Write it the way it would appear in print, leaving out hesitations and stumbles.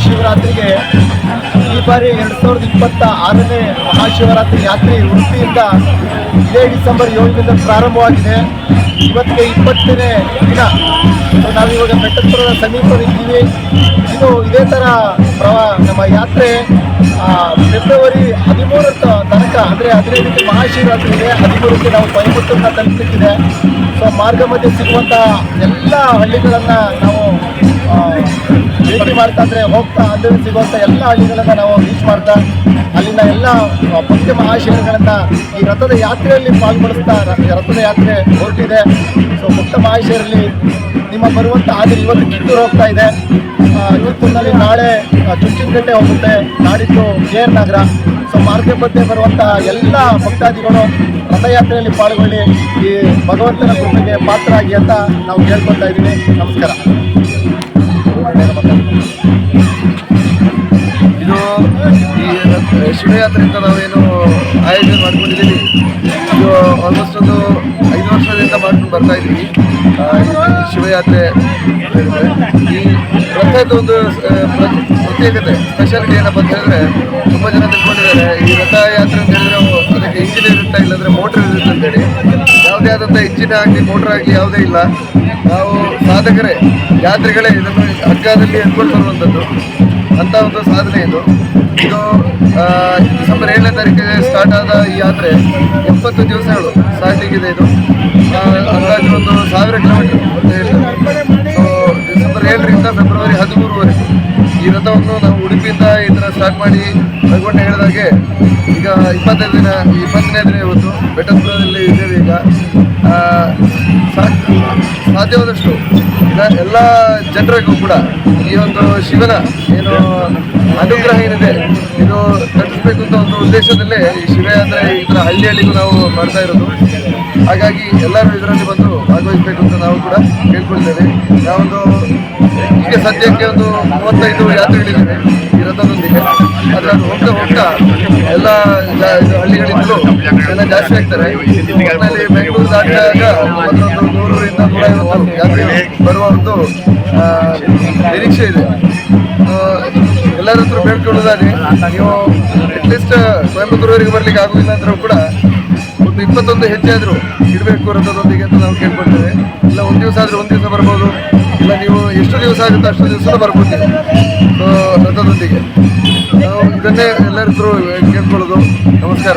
ಮಹಾಶಿವರಾತ್ರಿಗೆ ಈ ಬಾರಿ 2026ನೇ ಮಹಾಶಿವರಾತ್ರಿ ಯಾತ್ರೆ ಉಡುಪಿಯಿಂದ ಇದೇ ಡಿಸೆಂಬರ್ 7ರಿಂದ ಪ್ರಾರಂಭವಾಗಿದೆ. ಇವತ್ತಿಗೆ 20ನೇ ದಿನ. ನಾವಿವಾಗ ಬೆಟ್ಟದ ಸಮೀಪವಿದ್ದೀವಿ. ಇದೇ ಥರ ನಮ್ಮ ಯಾತ್ರೆ ಫೆಬ್ರವರಿ 13 ತನಕ, ಅಂದರೆ 15ಕ್ಕೆ ಮಹಾಶಿವರಾತ್ರಿ ಇದೆ, 13ಕ್ಕೆ ನಾವು ಕೊಯಮತ್ತೂರನ್ನ ತಲುಪಲಿಕ್ಕಿದೆ. ಸೊ ಮಾರ್ಗ ಮಧ್ಯೆ ಸಿಗುವಂಥ ಎಲ್ಲ ಹಳ್ಳಿಗಳನ್ನು ನಾವು ಭೇಟಿ ಮಾಡ್ತಾ, ಅಂದರೆ ಹೋಗ್ತಾ ಅಲ್ಲಿ ಸಿಗುವಂಥ ಎಲ್ಲ ಹಳ್ಳಿಗಳನ್ನು ನಾವು ರೀಚ್ ಮಾಡ್ತಾ ಅಲ್ಲಿನ ಎಲ್ಲ ಭಕ್ತಿ ಮಹಾಶಯರುಗಳನ್ನು ಈ ರಥದ ಯಾತ್ರೆಯಲ್ಲಿ ಪಾಲ್ಗೊಳಿಸ್ತಾ ರಥದ ಯಾತ್ರೆ ಹೊರಟಿದೆ. ಸೊ ಭಕ್ತ ಮಹಾಶಯರಲ್ಲಿ ನಿಮ್ಮ ಬರುವಂಥ ಹಾಗೆ ಇವತ್ತು ಕಿತ್ತೂರು ಹೋಗ್ತಾ ಇದೆ. ಕಿತ್ತೂರಿನಲ್ಲಿ ನಾಳೆ ಚುಂಚನಕಟ್ಟೆ ಹೋಗುತ್ತೆ, ನಾಡಿದ್ದು KR ನಗರ. ಸೊ ಮಾರ್ಗ ಮಧ್ಯೆ ಬರುವಂಥ ಎಲ್ಲ ಭಕ್ತಾದಿಗಳು ರಥಯಾತ್ರೆಯಲ್ಲಿ ಪಾಲ್ಗೊಳ್ಳಿ, ಈ ಭಗವಂತನ ಕೃಪೆಗೆ ಪಾತ್ರರಾಗಿ ಅಂತ ನಾವು ಕೇಳ್ಕೊಳ್ತಾ ಇದ್ದೀವಿ. ನಮಸ್ಕಾರ. ಇದು ಈ ಶಿವಯಾತ್ರೆ ಅಂತ ನಾವೇನು ಆಯೋಜನೆ ಮಾಡ್ಕೊಂಡಿದ್ದೀವಿ, ಇದು ಆಲ್ಮೋಸ್ಟ್ ಒಂದು 5 ವರ್ಷದಿಂದ ಮಾಡ್ಕೊಂಡು ಬರ್ತಾ ಇದ್ದೀವಿ. ಶಿವಯಾತ್ರೆ ಹೇಳಿದ್ರೆ ಈ ರಥದ ಒಂದು ಪ್ರತ್ಯೇಕತೆ, ಸ್ಪೆಷಾಲಿಟಿ ಏನಪ್ಪ ಅಂತ ಹೇಳಿದ್ರೆ, ತುಂಬ ಜನ ತಿಳ್ಕೊಂಡಿದ್ದಾರೆ ಈ ರಥಯಾತ್ರೆ ಅಂತ ಹೇಳಿದ್ರೆ ಅದಕ್ಕೆ ಇಂಜಿನ್ ಇರುತ್ತೆ, ಇಲ್ಲಾಂದರೆ ಮೋಟ್ರ್ ಇರುತ್ತೆ ಅಂತೇಳಿ. ಯಾವುದೇ ಆದಂಥ ಇಂಜಿನ್ ಆಗಲಿ ಮೋಟ್ರ್ ಆಗಲಿ ಯಾವುದೇ ಇಲ್ಲ. ನಾವು ಸಾಧಕರೇ, ಯಾತ್ರಿಗಳೇ ಇದನ್ನು ಹಗ್ಗದಲ್ಲಿ ಎತ್ಕೊಂಡು ಬರುವಂಥದ್ದು ಅಂಥ ಒಂದು ಸಾಧನೆ ಇದು. ಡಿಸೆಂಬರ್ 7ನೇ ತಾರೀಕಿಗೆ ಸ್ಟಾರ್ಟ್ ಆದ ಈ ಯಾತ್ರೆ 70 ದಿವಸಗಳು ಸಾಗಲಿಕ್ಕಿದೆ. ಇದು ಅಂದಾಜು ಒಂದು 1000 ಕಿಲೋಮೀಟರ್ ಅಂತ ಹೇಳ್ತಾರೆ. ಸೊ ಡಿಸೆಂಬರ್ 7ರಿಂದ ಫೆಬ್ರವರಿ 13ವರೆಗೂ ಈ ರಥವನ್ನು ನಾವು ಉಡುಪಿಯಿಂದ ಈ ಥರ ಸ್ಟಾರ್ಟ್ ಮಾಡಿ ರಘುವಣ್ಣ ಹೇಳಿದಾಗೆ ಈಗ 20ನೇ ದಿನ ಇವತ್ತು ಬೆಟ್ಟದಲ್ಲಿ ಇದ್ದೇವೆ. ಈಗ ಸಾಧ್ಯವಾದಷ್ಟು ಈಗ ಎಲ್ಲ ಜನರಿಗೂ ಕೂಡ ಈ ಒಂದು ಶಿವನ ಏನು ಅನುಗ್ರಹ ಏನಿದೆ ಇದು ತಲುಪಿಸಬೇಕು ಅಂತ ಒಂದು ಉದ್ದೇಶದಲ್ಲೇ ಈ ಶಿವಯಾತ್ರೆ ಈ ಥರ ಹಳ್ಳಿಗೂ ನಾವು ಮಾಡ್ತಾ ಇರೋದು. ಹಾಗಾಗಿ ಎಲ್ಲರೂ ಇದರಲ್ಲಿ ಬಂದು ಭಾಗವಹಿಸಬೇಕು ಅಂತ ನಾವು ಕೂಡ ಕೇಳ್ಕೊಳ್ತೇವೆ. ನಾವೊಂದು ಈಗ ಸದ್ಯಕ್ಕೆ ಒಂದು 35 ಯಾತ್ರೆಗಳಿದ್ದೇವೆ ಈ ರಥದೊಂದಿಗೆ. ಆದರೆ ಅದು ಹೋಗ್ತಾ ಹೋಗ್ತಾ ಎಲ್ಲ ಹಳ್ಳಿಗಳಿಂದಲೂ ಜನ ಜಾಸ್ತಿ ಆಗ್ತಾರೆ. ಒಟ್ಟಿನಲ್ಲಿ ಬೆಂಗಳೂರು ದಾಟಿದಾಗ ಒಂದು 100ರಿಂದ 150 ಯಾತ್ರೆಗಳು ಬರುವ ಒಂದು ನಿರೀಕ್ಷೆ ಇದೆ. ಎಲ್ಲರ ಹತ್ರ ಬೇಡ್ಕೊಳ್ಳೋದಾದ್ರೆ ನೀವು ಅಟ್ಲೀಸ್ಟ್ ಕೊಯಮತ್ತೂರವರೆಗೆ ಬರ್ಲಿಕ್ಕೆ ಆಗೋದಿಲ್ಲ ಅಂದ್ರೂ ಕೂಡ ಒಂದು 21 ಹೆಜ್ಜೆ ಆದರೂ ಇಡಬೇಕು ರಥದೊಂದಿಗೆ ಅಂತ ನಾವು ಕೇಳ್ಕೊಳ್ತೇವೆ. ಇಲ್ಲ ಒಂದು ದಿವಸ ಆದರೆ ಒಂದು ದಿವಸ ಬರ್ಬೋದು, ಇಲ್ಲ ನೀವು ಎಷ್ಟು ದಿವಸ ಆಗುತ್ತೋ ಅಷ್ಟು ದಿವಸ ಬರ್ಬೋದು ರಥದೊಂದಿಗೆ. ನಾವು ಇದನ್ನೇ ಎಲ್ಲರ ಹತ್ರ ಕೇಳ್ಕೊಳ್ಳೋದು. ನಮಸ್ಕಾರ.